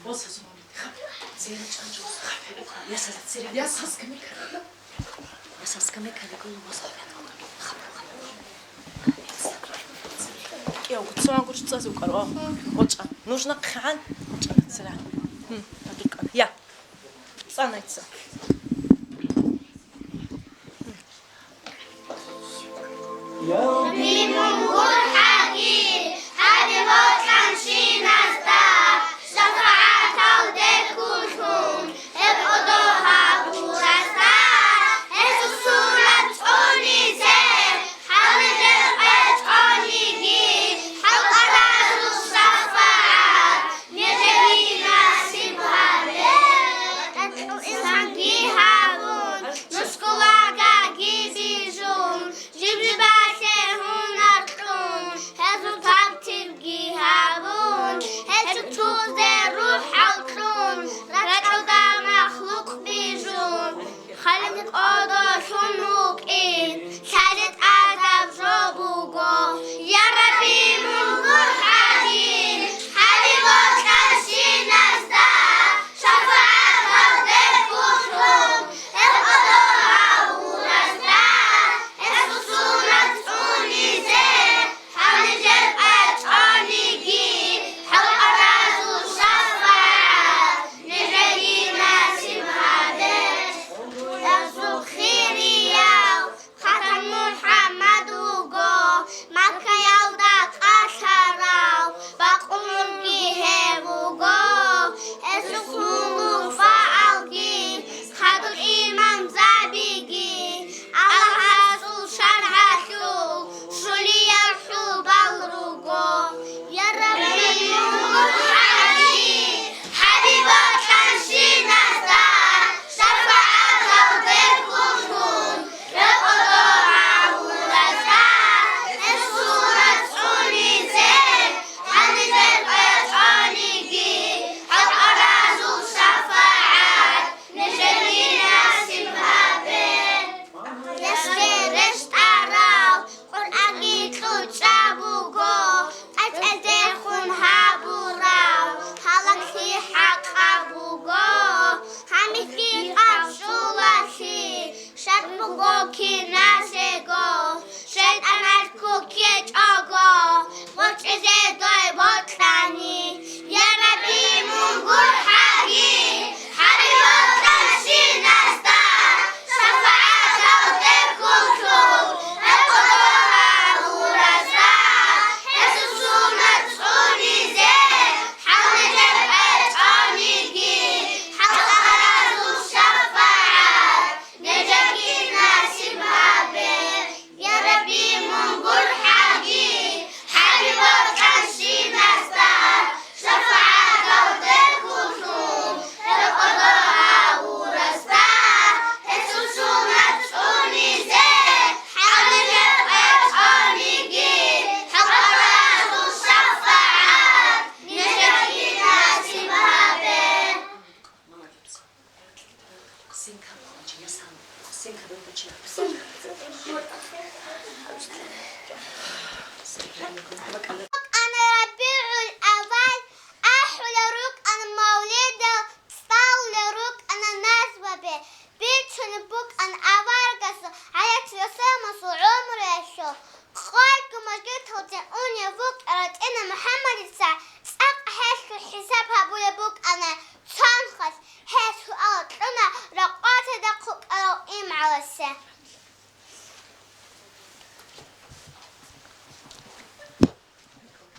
بص يا صغيري زينة شنجوز يا سلام يا ساس كمك يا ساس كمك هذا كله مصاب يا وتصنع كل شيء تسوي كراه وجه نوش نقخان وجه سلام يا صنع تسا يا بي منقول حكي هذه بطلع شي ناستا شفاعة ودك كلهم ابقضوها بورستا هسو صورة تقولي زين حاول تلقى تقولي جي حاول أرادو الشفاعة نجري ناسي بهابين إنسان جي هابون نسكو واقع جي بيجون جيب خلت آدم شنوك این شدت آدم جابوگو یا ربی منقول حدین حبیبات کنشی نزده شفاعت هدف کشون اقضا عبور ازده اسوسونت اونیزه حمل جبعت آنیگی حق رازو شفاعت نجدی ناسب هده يسوع خيري ياو ختم محمد وجو مكة يودك أشراو بقوم جيه وجو اسمه فعلكي خدوا الإمام زبيجي الله رسول شرعته شلي يرحو بالرجو يا ربي منقول حدي حبيبات كنشي نزده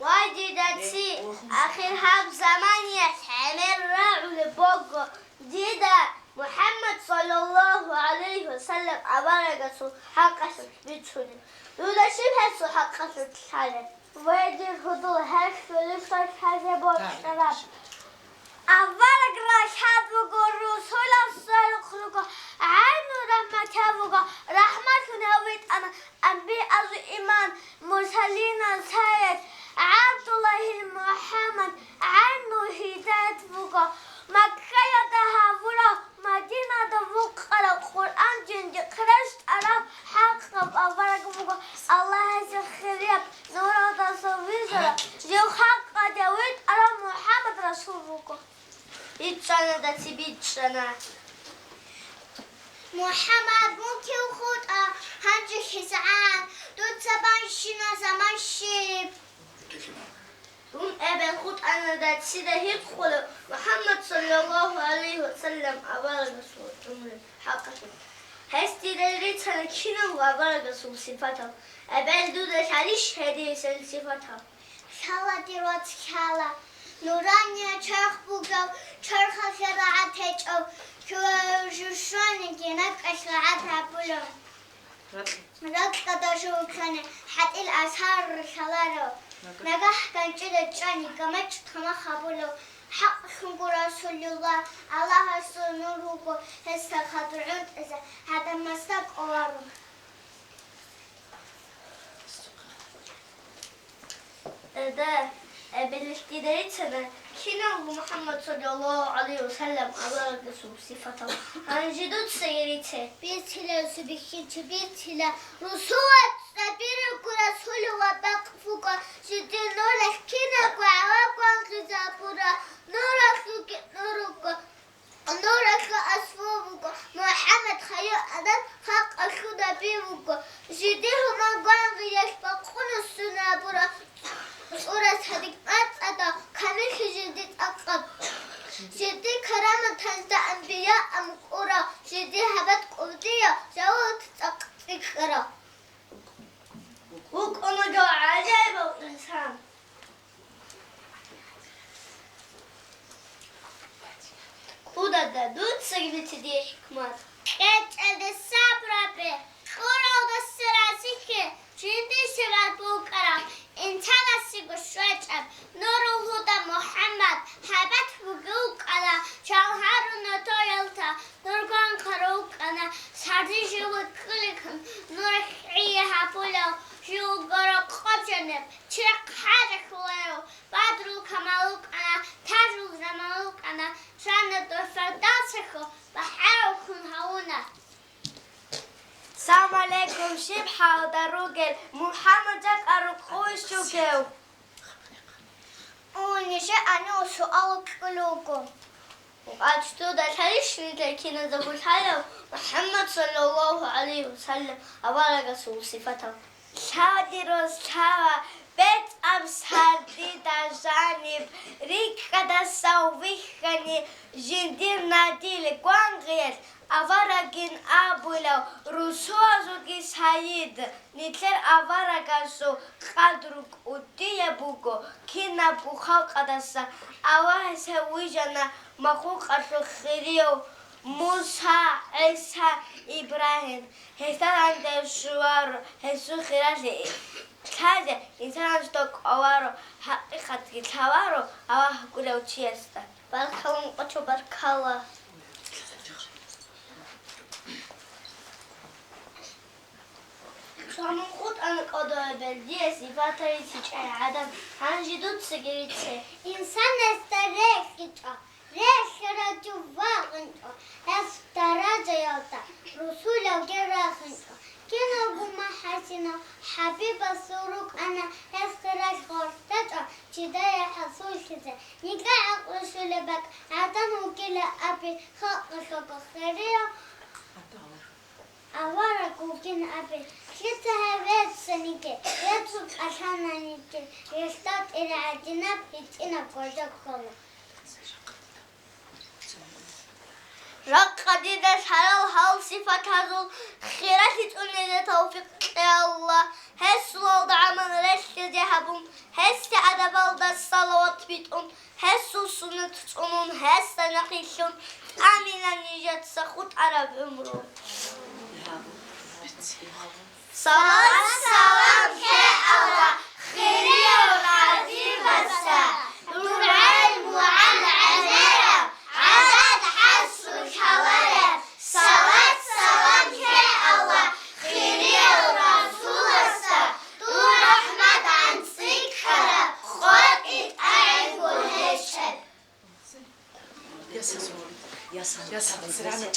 وجدتي آخر هاب زمان يتحمل رعل بوغو ديدا محمد صلى الله عليه وسلم أبارك حقا بيتشوني لولا شبه حقا تتحالي ويدي الهدوء هاش ولفت حاجة بوشتراب أبارك رشاد بوغو رسول الصالح لغو عين رحمة بوغو رحمة نويت أنا أنبي أزو إيمان مرسلين سيد عبد الله محمد عنه هداية بوغو مكة يتهاورا مدينة بوغو القرآن جنج كرشت أراب حق أبارك بوغو الله يسخريب نورا تصويزر جو حق جويت أراب محمد رسول بوغو عودتي بيتشنا محمد موكي وخوطة هنجي حسعان دوت سبانشينا زمانشيب دون أبن خود أنا دات سيدة يدخل محمد صلى الله عليه وسلم أبارك رسول حقا هستي دليل تنكينا وأبارك رسول صفته أبن دودة عليش هدي سن صفته شالا ديروت شالا نورانيا چرخ بوگو چرخ شرعت او شوشوان جنك أشرعت هبولو رق قداشو كان حتى الأسهار شلارو نجح كان جد جاني كمش كما خبولو حق خنقو رسول الله الله سنوره هسه خضرون إذا هذا مستق أوارو ده بالاستدراج كنا محمد صلى الله عليه وسلم على رسول صفته عن جدود سيرته بيتلا سبيكت بيتلا رسول سبير رسول وبقفك شد نورك كنا وعواك وغزابورا نورك أسفوبك محمد خير أدن حق أشود بيبك جديه ما قام يشبقون السنابورا صورة هذيك أتا كانت جديد أقب جدي كرامة تنزع أنبياء أمكورا جدي هبت قبضية جوات تقرا وكما جو عجائب الإنسان كودا دود سجبت دي حكمات أجل الصبر به قرأ السراسيك جدي شبات بوكرا انتنا سيقشوشب نور هدى محمد حبت بقوك على شهر نطيلتا نورقان كروك أنا سردي جوك كلكم نور عيها بولو جو قرق خجنب ترق حاجة كويو بدرو كمالوك أنا تاجو زمالوك أنا شان دفرداتكو بحاوكم هونا السلام عليكم شبحة ودروجل محمد جاك أرقوي شوكو ونشاء أنا سؤالك كلكم وأجدو ده تاريخ لكن زبط هذا محمد صلى الله عليه وسلم أبارك رسول صفته شادي رزتها بيت أمسال دي جانب ريك كده سويخني جندير نادي لقوانغير أفرقين أبولو رسوزوكي سعيد نتلر أفرقاسو قدرك ودي بوكو كنا بوخاو قدسا أواه سويجانا مخوق الخيريو موسى عيسى إبراهيم هستان عند الشوار هسو خيراتي كذا إنسان ستوك أوارو حقيقة كتوارو أواه كله تشيستا بركة وقتو بركة شامون خود أنا قدر بلدی صفاتی تیچ عدم هنجی دوت سگریته إنسان استريح كتا ريح رجو واغنتا استرجع يوتا رسول وجراخنتا كنا بما حسنا حبيب السروق أنا استرجع خورتتا جدايا حصول كذا نقع رسول بك عدم كلا أبي خاق خيريا أوارك وكن أبي كتها بيت سنيكي يترك أشانانيكي يشتاق إلى عجنب يتئنا قرجك خلق رق ديدة حلال حال صفة هذول خيرات تقولي توفيق يا الله هس وضع من رشت ذهبهم هس أدب الد الصلوات بيتهم هس السنة تقومون هس نقيشون آمين النجاة سخوت عرب عمره صلاة السلام كأوى خيري وعزيز السلام نور علم وعن عناية عدد حس وحوالي صلاة السلام كأوى خيري ورسول السلام نور أحمد عن سكرة خلقت أعين والهشد يا سلام يا سلام يا سلام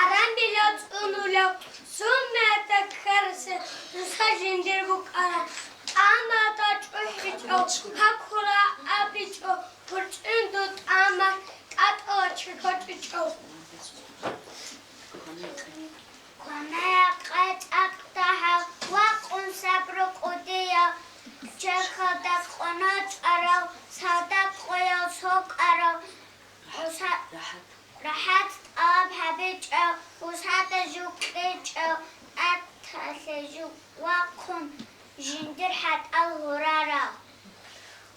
Aram bilot unulok, sumata kharse, sajindir bukara. Ama da çoşiço, hakura abiço, purçundut ama kat çıkoçiço. Konaya kat aktaha, wakun sabruk udiya. Çakadak onat arav, sadak koyav sok arav. راحت آب هبیج وسط جوکیج اتلجو واقم جندر حد الهرارا.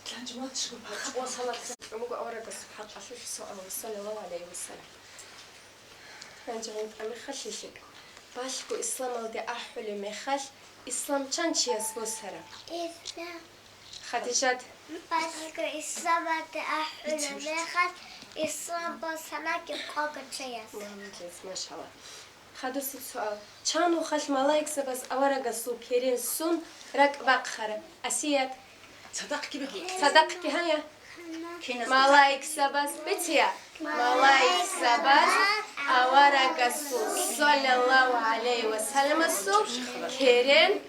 تلاجمات شو وصلت عمو أورق الصبح قصير صلى الله عليه وسلم. نجمت أمي خشيشك باشكو إسلام الدي أحول مخش إسلام كان شيء سبوسرا. إسلام. خديجة. باشكو إسلام الدي أحول مخش إسلام بسناك قاقة شيء. ما شاء الله. خدوس السؤال. كانوا خش ملاك سبز أورق الصوب كيرين سون رك بقخرة أسيات. صدقك به صدقك هيا. ملاك سبز بتيا. ملاك سبز أورق الصوب صلى الله عليه وسلم الصوب كيرين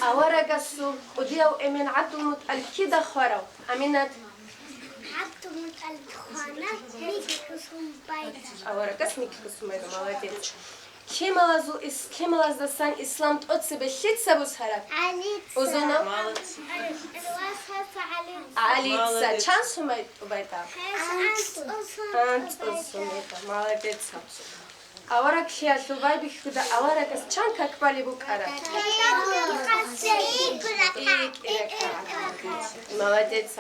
أورق الصوب وديو إمين عدو الكيدا خورو أمينات حتى متألخانة ميكروسوم بايدا. أورق اسمك كسم بايدا молодец. كم لازم إسلام تقصي بشيت سبوس هرب. علي. وزنا. الوصف علي. علي تسا. كم سميت بايدا؟ أنت أصلا. молодец. أورق شيء سوي بخدا أورق اس كم كقبالي بكرة. молодец.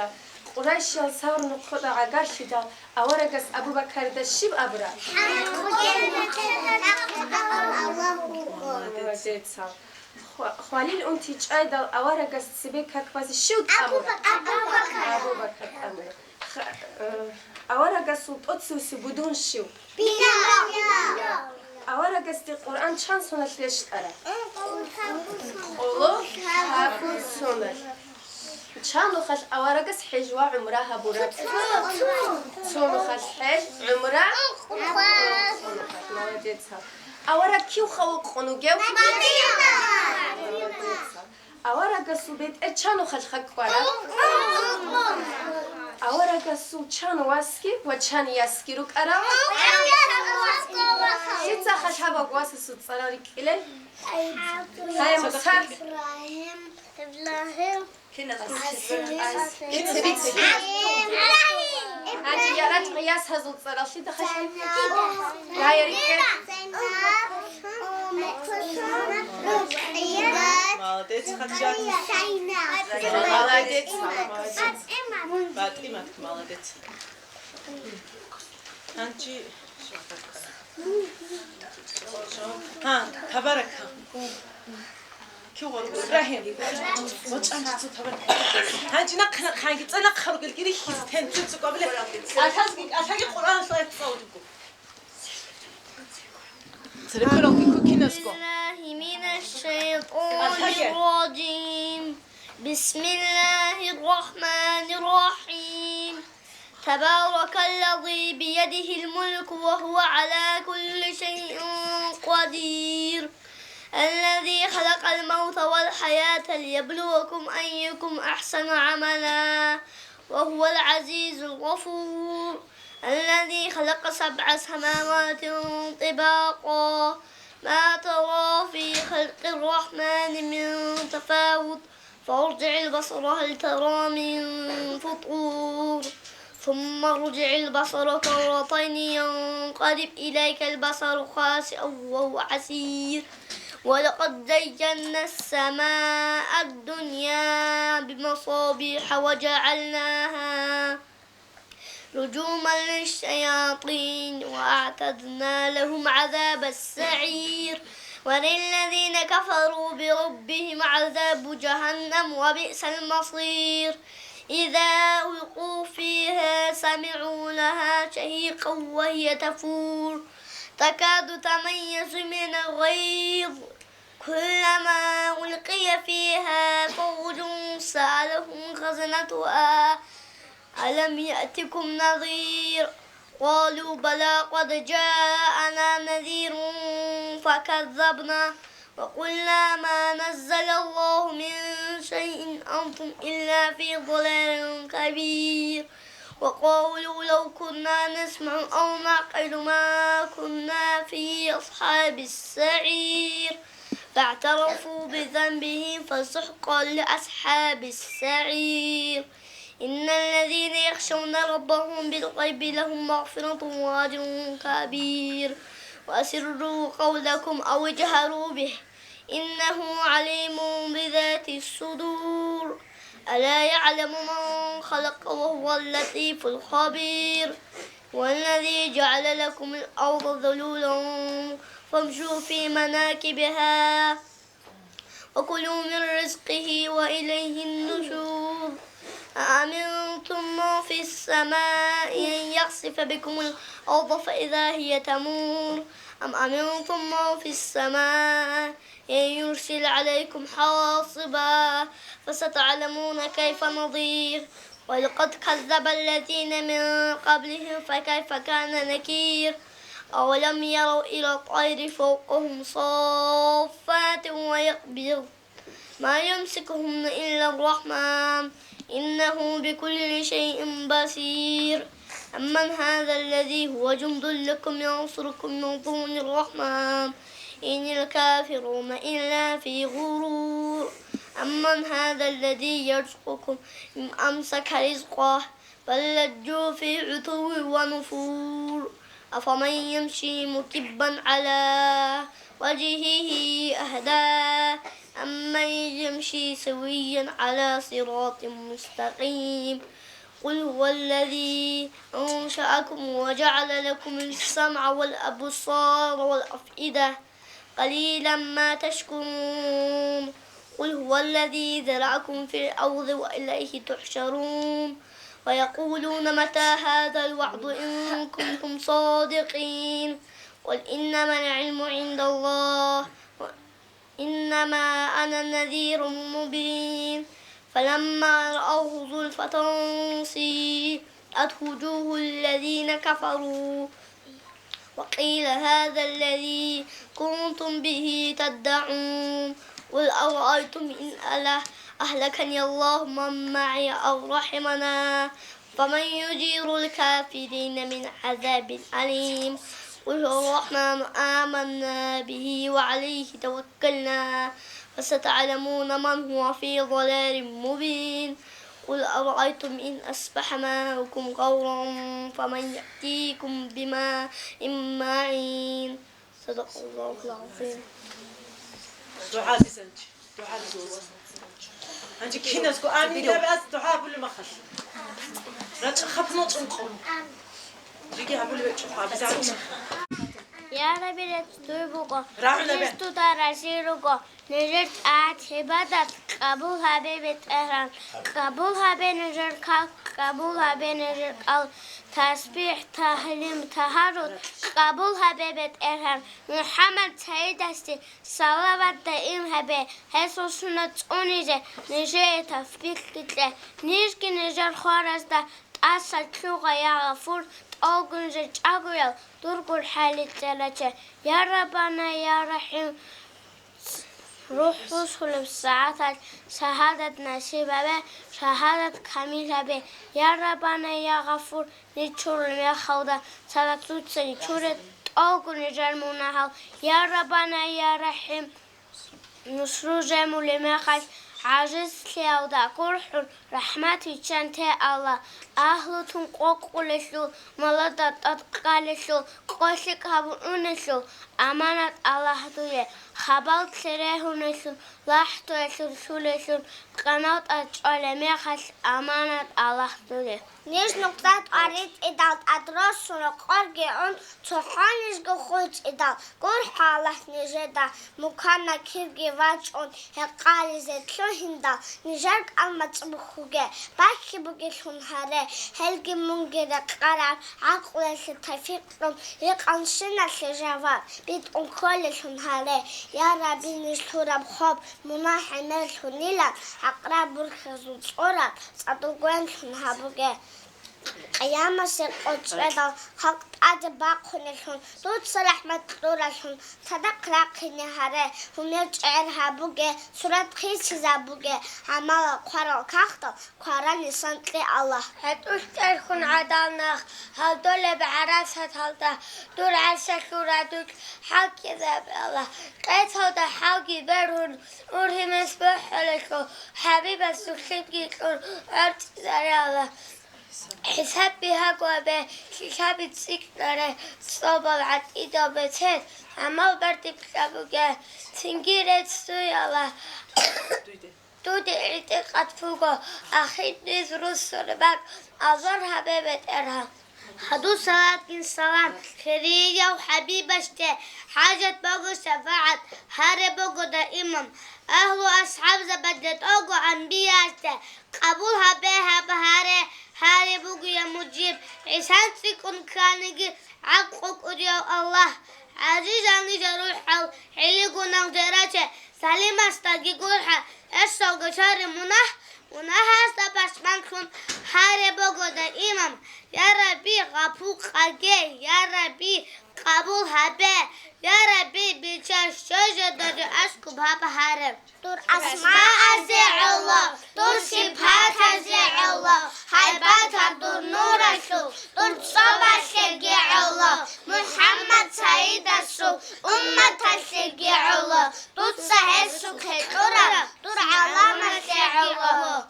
قريش صار نقطة عقارش دا أورقس أبو بكر دا شيب أبرا. خاليل أنتي جاي دا أورقس سبيك كباز شوت أبرا. أبو بكر أمر. أورقس وتقصي بدون شو. أورقس القرآن شان سنة ليش أرى. الله حافظ سنة. شانو خش أورقس حجوا عمرها برا. شانو خش حج عمرها. молодец. أورق كيو خوق خنوجو. أورقس بيت شانو خش خك ورا. أورقس شانو واسكي وشان ياسكي روك أرا. شتى خش هبا قواس الصوت صاروا كيلن. هاي مصحف. إبراهيم. كنا هاجي يا رات قياس هزول صار شي دخل لا يا ريت молодец خديجة молодец فاطمة молодец أنتِ ها تبارك كيو إبراهيم وجهنا تبارك هانجي نقنا خانجي تلاق خرج الجريح تنتج قبل أشهد القرآن صاير تصوركم بالله من الشيطان الرجيم بسم الله الرحمن الرحيم تبارك الذي بيده الملك وهو على كل شيء قدير الذي خلق الموت والحياة ليبلوكم أيكم أحسن عملا وهو العزيز الغفور الذي خلق 7 سماوات طباقا ما ترى في خلق الرحمن من تفاوت فارجع البصر هل ترى من فطور ثم ارجع البصر كرتين ينقلب إليك البصر خاسئا وهو حسير ولقد زينا السماء الدنيا بمصابيح وجعلناها رجوما للشياطين وأعتدنا لهم عذاب السعير وللذين كفروا بربهم عذاب جهنم وبئس المصير إذا ألقوا فيها سمعوا لها شهيقا وهي تفور تكاد تميز من الغيظ كلما ألقي فيها فوج سألهم خزنتها ألم يأتكم نذير قالوا بلى قد جاءنا نذير فكذبنا وقلنا ما نزل الله من شيء أنتم إلا في ضلال كبير وقالوا لو كنا نسمع أو نعقل ما كنا في أصحاب السعير فاعترفوا بذنبهم فسحقا لأصحاب السعير إن الذين يخشون ربهم بالغيب لهم مغفرة وأجر كبير وأسروا قولكم أو اجهروا به إنه عليم بذات الصدور ألا يعلم من خلق وهو اللطيف الخبير والذي جعل لكم الأرض ذلولا فامشوا في مناكبها وكلوا من رزقه وإليه النشور أأمنتم من في السماء أن يخسف بكم الأرض فإذا هي تمور أم أمنتم من في السماء أن يرسل عليكم حاصبا فستعلمون كيف نظير ولقد كذب الذين من قبلهم فكيف كان نكير أولم يروا إلى الطير فوقهم صافات ويقبض ما يمسكهن إلا الرحمن إنه بكل شيء بصير أمن هذا الذي هو جند لكم ينصركم من دون الرحمن إن الكافرون إلا في غرور أمن هذا الذي يرزقكم إن أمسك رزقه بل لجوا في عتو ونفور أفمن يمشي مكبا على وجهه أهدى أمن يمشي سويا على صراط مستقيم قل هو الذي أنشأكم وجعل لكم السمع والأبصار والأفئدة قليلا ما تشكرون قل هو الذي ذرأكم في الأرض وإليه تحشرون ويقولون متى هذا الوعد إن كنتم صادقين قل إنما العلم عند الله إنما أنا نذير مبين فلما رأوه زلفة سيئت وجوه الذين كفروا وقيل هذا الذي كنتم به تدعون قل أرأيتم إن أهلكني الله من معي أو رحمنا فمن يجير الكافرين من عذاب أليم قل هو الرحمن آمنا به وعليه توكلنا فستعلمون من هو في ضلال مبين قل أرأيتم إن أصبح ماؤكم غورا فمن يأتيكم بماء معين صدق الله العظيم. دعاء بسنج دعاء بزوز أنت كنا سكو آمين لا بأس دعاء بقول ما خش لا خفنا تنقل رجع بقول بتشوفها بزعل يا ربي لا تتوبوا لست ترسيلوا نجد عتبات قبول حبيبة أهران قبول حبيب نجد قبول حبيب نجد تسبيح تهليم تهرد قبول حبيبة أهران محمد سيد استي صلوات دائم حبيب هسو سنة أونيجة نجد تفبيك كتلة نجد نجد خارزده أصل شوغا يا غفور أوغن زج أغير درقل حالي تلاتة يا ربنا يا رحيم روح رسول الساعات شهادة نصيبة به شهادة كاملة به يا ربنا يا غفور نشور يا خودا سبكتوت سنشور أوغن جرمونها يا ربنا يا رحيم نصر جمول ما عجز كيودا قرح رحمتي شانتي الله أهلتهم قوقلشوا ملدت أتقالشوا قوشك هبونشوا أمانة الله دوية خبال سريهونشوا لاحتو يشرشولشوا قناة أجعلمي خش أمانة الله دوية نيش نقطة أريد إدال أدرس ونقرقعون تحانيش قخوش إدال قرح الله نجدا مكانا كيرجي واجعون هقالي زيتلو هندا نجارك المتبخوغي باكي بوغيشون هاري هلغي منجي قرار عقل ستفيقهم يقنشنا سجواب بيت كلشون هلا يا ربي نشترب خوب مناح ملشون نيلا أقرب الخزون صورة صدقون شون هبوجة أيام سرقة حق أجبا خنشون دوت صلاح متدورشون صدق راقين هره هم يجعل هبوجة سورة خيس زبوجة عمل قرار كخت قرار نسنت الله هتوش ترخون عدالنا هالدول بعرس هالدا دور عرسة شورا دوت حق يذهب الله قيت هذا حاجي برهن ورهم اسبح لكم حبيب السخيب يكون عرض زرع الله حساب بها قوابه شاب تسيكناره صوب العتيدة بتهد عمال بردي بكابوغه تنگيرت سوي الله دود اعتقاد فوقه أخير نيز روز سربك أزار حبيبت إرها هدو صلاة سلام خيرية وحبيبشته حاجة بقو شفاعة هاري بقو دا إمام أهل أصحاب زبدت أوغو أنبياء قبولها بها بهاري هاري بقو يا مجيب عسان سيكون كانيجي عقوك أديو الله عزيز عني جروح حليقو نغدراته سليم استاقي قولها السوق شار مناح استباشمانكم هاري بقو دا إمام يا ربي غفوق خلقه يا ربي قبول هبه يا ربي بيشاش شجر أسكب هبه هارب دور أسماء زي الله دور صفات زي الله حيبات دور نور السو دور صبا شجع الله محمد سيد السو أمة شجع الله دور سهل سكه دور علامة شجع الله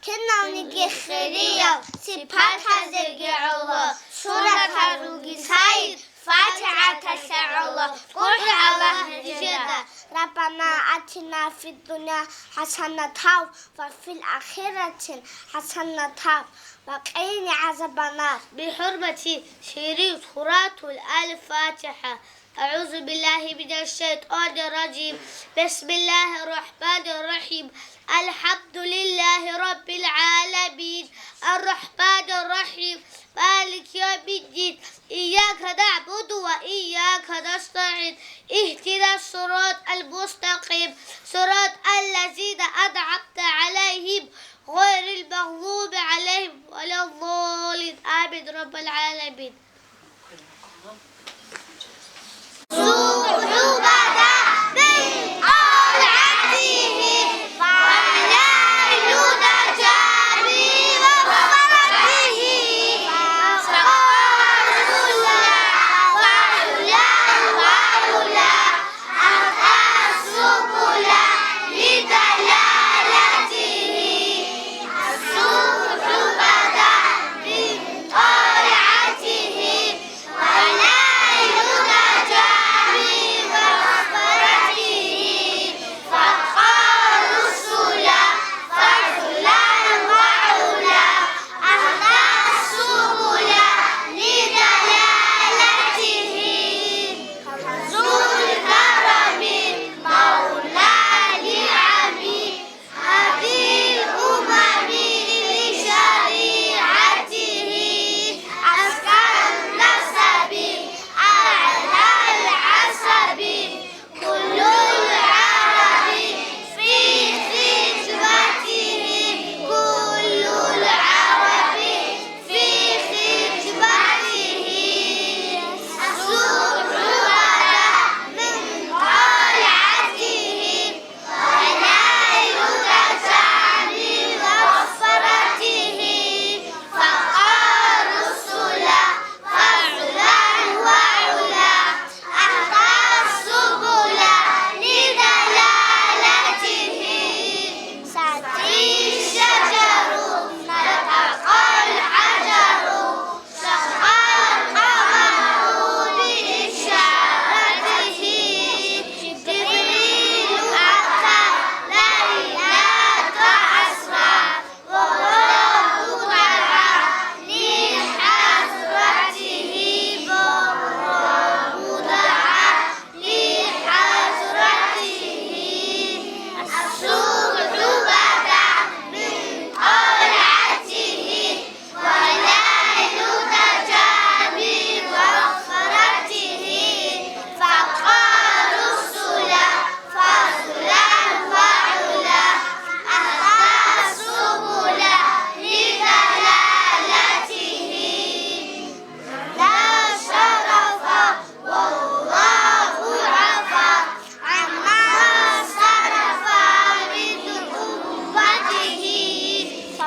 كنا نجي خيرية صفات زي الله سورة الروج سعيد فاتحة شرع الله قل الله جدا ربنا آتنا في الدنيا حسنة وفي الآخرة حسنة وقنا عذاب النار بحرمة شريط خرات الفاتحة أعوذ بالله من الشيطان الرجيم بسم الله الرحمن الرحيم الحمد لله رب العالمين الرحمن الرحيم مالك يوم الدين إياك نعبد وإياك نستعين اهدنا الصراط المستقيم صراط الذين أنعمت عليهم غير المغضوب عليهم ولا الضالين آمين رب العالمين. طالعته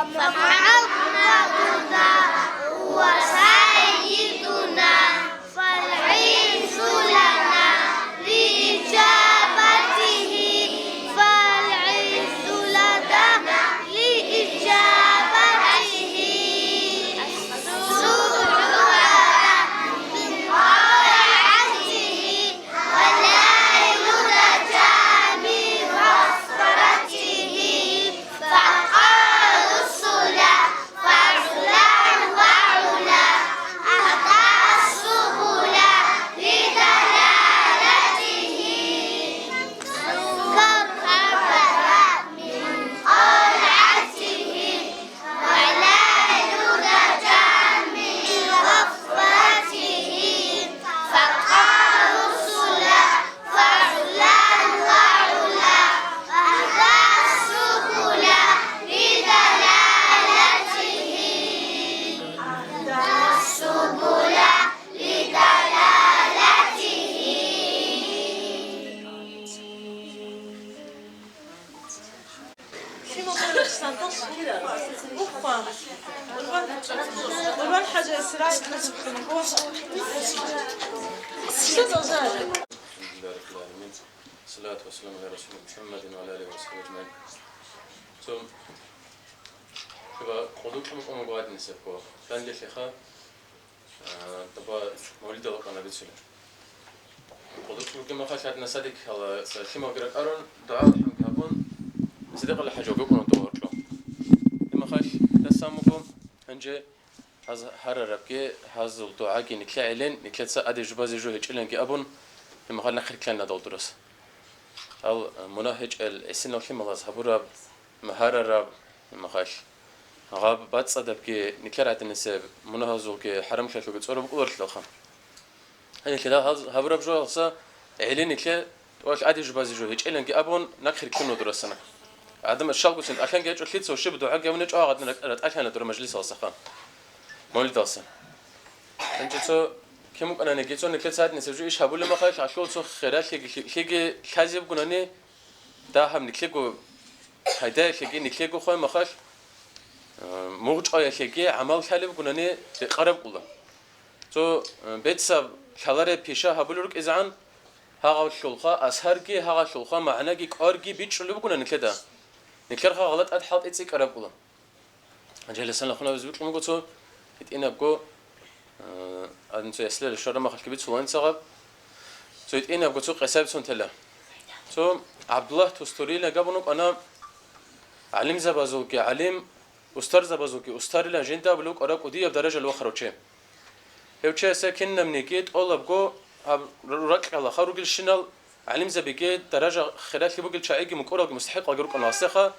فمعبنا هو سيدنا فالعز لنا لإجابته فالعز لنا لإجابته السبحان من طاعته والليل نجا من مغفرته فقال الصلاة فعلا وعلا أهدى السبل لدلالته كربلا من قلعته والليل نجا من غفرته فقال الصلاة فعلا وعلا أهدى السبل لدلالته السبل شنو قالوا تستنطش كذا اوبا والوان حاجه اسراء لازم تكون شو زوجات الحمد لله رب العالمين الصلاة والسلام على رسول محمد وعلى آله وصحبه أجمعين. ثم كذا قدوكم قواد نسبكو كان لي شيخا طبعا مولد الله كان بيتسلم قدوكم كما خشيت نصدق على شيما غير أرون دعاء الحمد هبون صدق الله حاجة بيكون دور له لما خش تسامكم أنجي هذا هرربكي هذا الدعاء كي نكلا علين نكلا سأدي جبازي جو هيجلن كي أبون لما خلنا نخرج لنا دول درس أو مناهج السنة الحين الله هبورا مهررب لما خش غاب بعد صدق كي نكلا عند النسب مناهزو كي حرم خلفه بتصور بقول له خم هني كده هبورا بجوا خصا علين نكلا واش أدي جبازي جو هيجلن كي أبون نخرج كنا درسنا عدم الشغل بس عشان جيت قلت سو شبه دعاء جا ونج قعدنا عشان ندور مجلس الصخام مولد أصلا أنت سو كم أنا نجيت سو نكلت ساعات نسوي إيش هقول لما خايف عشان سو خيرات شيء كذب قلنا ده هم نكلكو هيدا شيء نكلكو خوي ما خايف موج أي شيء عمل خالف قلنا قرب قلنا سو بيتساب خلاره بيشة هقول لك إذا عن هاغ الشلخة أسهرجي هاغ الشلخة معناجي كارجي بيتشلو قلنا نكدا نكلها غلط أدحط إتسيك قرب قلنا أجل السنة خلنا بزبط لما قلت سو إتينا بقو أنتو يسلل الشرم ما خلك بيت سوين صعب سو إتينا بقو سو قساب سون تلا سو عبد الله تستوري لقابنك أنا علم زبازوكي علم أستر زبازوكي أستر لجندا بلوك أراك ودي بدرجة الوخر وشيء هو شيء سكن نمنيكيت الله بقو رك الله خروج الشنال علم زبيجيت درجة خلال اللي بقول شيء مكورك مستحق أجرك أنا أسخة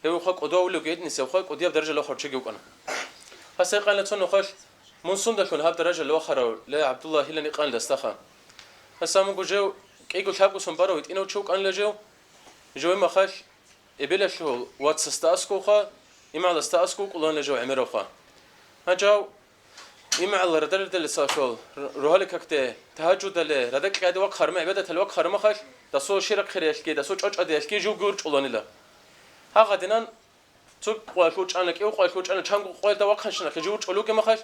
هو خاك أداء ولا جيد نسي خاك ودي بدرجة الوخر شيء جوك أنا هسه قال لتون خش من صندوق كون هاب درجة الوخر لا عبد الله هلا نقال دستخة هسه مو جو كي يقول حابو سنبارو يتينو تشوك أنا لجو جو ما خش إبلا شو واتس استأسكو خا إما على استأسكو كلنا لجو عمره خا هجاو إما على ردل دل ساشول روحك كده تهجد دل ردك قاعد وقت خرمة عبادة الوقت خرمة خش دسو شرق خيرش كده دسو تشج أديش كي جو جورج أولاني لا ها قدنا تب قاشوش أنا كيو قاشوش أنا كم قايل ده وقت خشنا كجورج أولو كم خش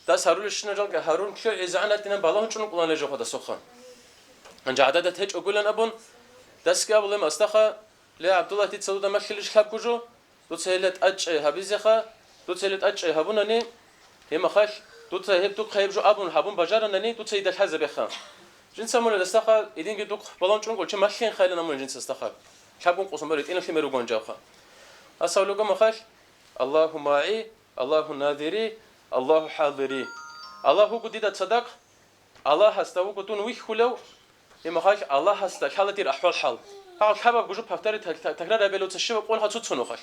دس هارون الشنا جال هارون كيو إزعنا تنا بالله شنو أولاني جو هذا سخن أنج عدد تهج أقولن أبون دس قبل ما استخا لا عبد الله تتصل ده مشكلش خاب كجو دوتسهلت أج هبيزخا دوتسهلت أج هبونني هم خش دوت هيب دوك خيب جو أبون هبون بجارنا نني دوت سيد الحزب بخام جنس مول الاستخا إدين قد دوك بالون شنو قلت ماشين خيلنا مول جنس استخا شابون قسم بريت إنا في مروجان جاخا أسألوا كم خش الله معي الله ناظري الله حاضري الله هو قديد تصدق الله هستوى قطون ويخ خلو هم خش الله هست حالتي الأحوال حال هاو حباب جوب هفتري تكرار بلو تشوف قول هاتوت سنو خش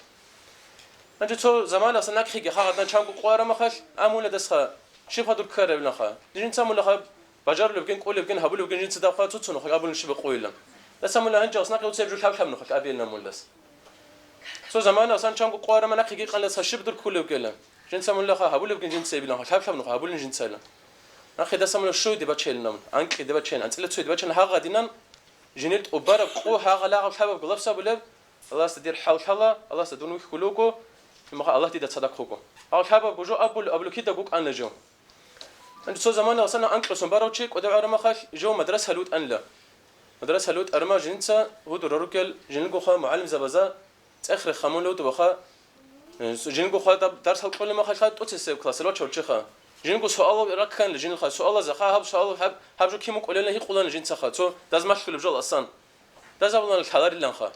أنت تو زمان أصلا نكخي خاطر نشام قوارا ما خش أمول دسخا شوف هذا الكهرباء ولا خا جين سامول خا بجار لو كان قول لو كان هبول لو كان جين صدق توت سنو خا قبل نشوف قويلا بس سامول هنجا أصلا كنت سيفجو حب نخ قبلنا مول بس تو زمان أصلا شام قوارا ما نكخي قال لسه شوف دور كل وكلا جين سامول خا هبول لو كان جين سيبلا حب نخ هبول جين سيلا أخي ده سامول شو دي بتشيلنا أنك دي بتشيل أنت لا تسوي دي بتشيل ها غادينا جنيت وبرك قو ها غلا حباب قلب سابول الله استدير حال حلا الله استدون ويخ كلوكو مخ الله تيدا صدق خوكو أو حابة بجو أبلو كده جوك أنا جو أنت سو زمان وصلنا أنقص مباروتشيك وده عرما خش جو مدرسة هلوت أن لا مدرسة هلوت أرما جنسا هو دروركل جنلقو خا معلم زبازا تأخر خامون لوت وخا جنلقو خا درس هالكل ما خش توتس كلاس لوت شو خا جنلقو سؤال ركان لجنل خا سؤال زخا هب سؤال هب جو كيمو قلنا هي قلنا جنسا خا تو داز مشكل بجول أصلا داز أولنا الحلال اللي خا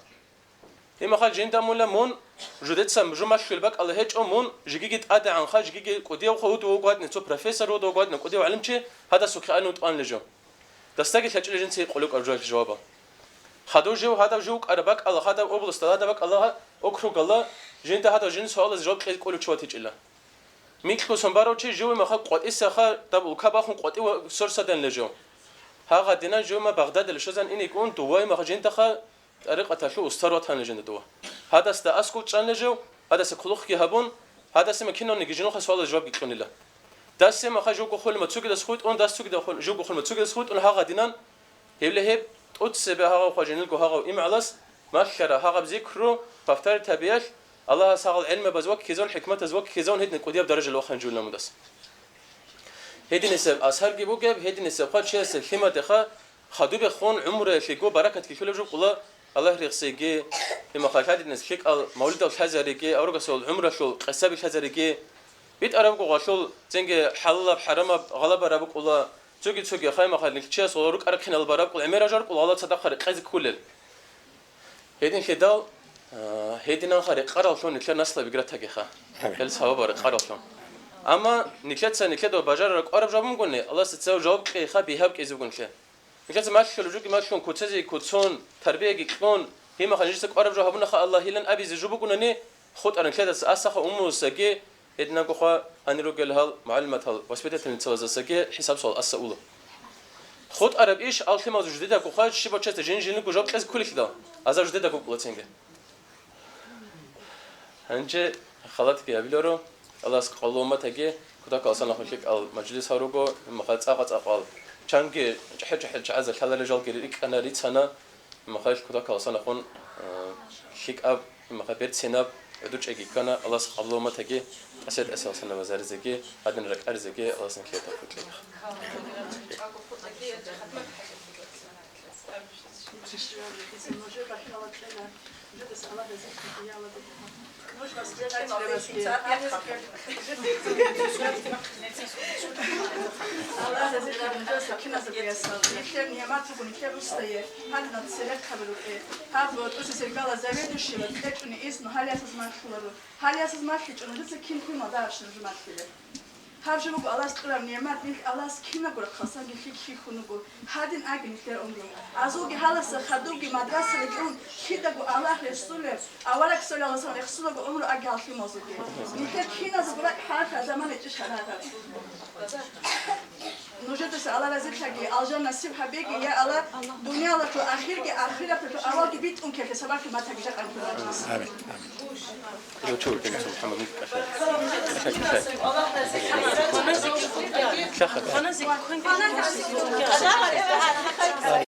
إما خا جندا مولا مون جودت سام جو مشكل بك الله هيج أمون جيجيت أدا عن خا جيجي قديه وخود وقعد نتو بروفيسور وقعد نقديه وعلم شيء هذا سكر أنو تقان لجو دستاقي هيج لجنسي يقولك أرجوك جوابا خدو جو هذا جوك أربك الله هذا أبل استداد بك الله أكرك الله جندا هذا جنس سؤال جواب كيد يقولك شو تيجي له ميكلو سنبارو شيء جو ما خا قد إسا خا تبو كباخون قد إيوه سرسدن لجو ها دينا جو ما بغداد لشوزن إني كون دوای ما جندا خا طريقة شو استروت هن لجندا دوا هذا استأسكت شان لجو هذا سكلوخ كي هبون هذا سمكينو نيجينو خا سؤال جواب يكون له داس ما خا جو كخول ما تسوق دسخوت اون داس تسوق دخول جو كخول ما تسوق دسخوت اون ها دينان هيب توتس بها خا جنلكو ها ام علس ما شرا ها بذكرو ففتر تبيش الله ساق العلم بزوك كيزون حكمه زوك كيزون هيد نقوديه بدرجه الوخن جولنا مدس هيدي نسب اسهر جيبو جاب هيدي نسب خا شي سلمه دخا خدو بخون عمره شيكو بركه كيلو جو قلا الله ريخسيجي لما خاطر الناس شيك مولد الحزريكي او رقص عمره شو قساب الحزريكي بيت أرابك غاشول زنگ حلال بحرام غلب أرابك ولا توجي خايم خالد نكتشي صورك أركين البراب والعمير جارك والله تصدق خارق خازك كلل هيدين خدال هيدين خارق قرال شون نكلا نسل بيجرتها كخا هل سوا بارق قرال شون أما نكلت سنة نكلت وباجر رك أرب جابون قلنا الله ستسوي جواب كخا بيهاب كيزو قلنا نكلت ماشي لوجوك ماشون كوتزي كوتسون تربية كلون هي ما خنجسك أرب جابون خا الله هيلن أبي زجوب قلنا خد أنا نكلت أسخ أمه سجى إدنا قخوا أنيروجل هال معلمات هال وسبتة النتوازة سكى حساب سؤال السؤول خود عرب إيش ألخيم از جديد قخوا شيء بتشت جين قجاب كذا كل كذا از جديد قبل تينجه هنجة خلات كي أبيلورو الله سقالو ما تجي كذا كأصلا نخشيك المجلس هاروجو مخالط أقال چانگه حج عز الحلال رجال كريك أنا ريت سنة مخالط كذا كأصلا نخون شيك أب مخابرت سناب دوش أجي كنا الله سقالو ما تجي أسد أساسنا وزار زكي هذا نرك أرزكي الله سنكيه تفوت لك Allah razı olsun. Kim nasıl bir yasal? Nikler niyemat bu nikler ustayı. Hadi nasıl selek kabul et. Ha bu tu se gala zavedu şiva. Tekuni ismi halyasız marşuları. Halyasız marşu için onu kim kuma daşın jumatili. Her şey bu Allah sıkıram niyemat bil Allah kime göre khasan ki khunu bu. Hadin agnikler umru. Azugi halasa khadugi madrasa legun kida bu Allah Resulü. Avalak sallallahu aleyhi ve sellem Resulü umru agalfi mozugi. Nikler kina zbrak harf zaman için şarada. نوجد الله رزق شقي الجنة نصيب حبيبي يا الله دنيا الله تو آخر كي آخرة تو أول كي بيت أنك كسبك ما تجيك عن كل شيء. آمين. جو شو كنت محمد الله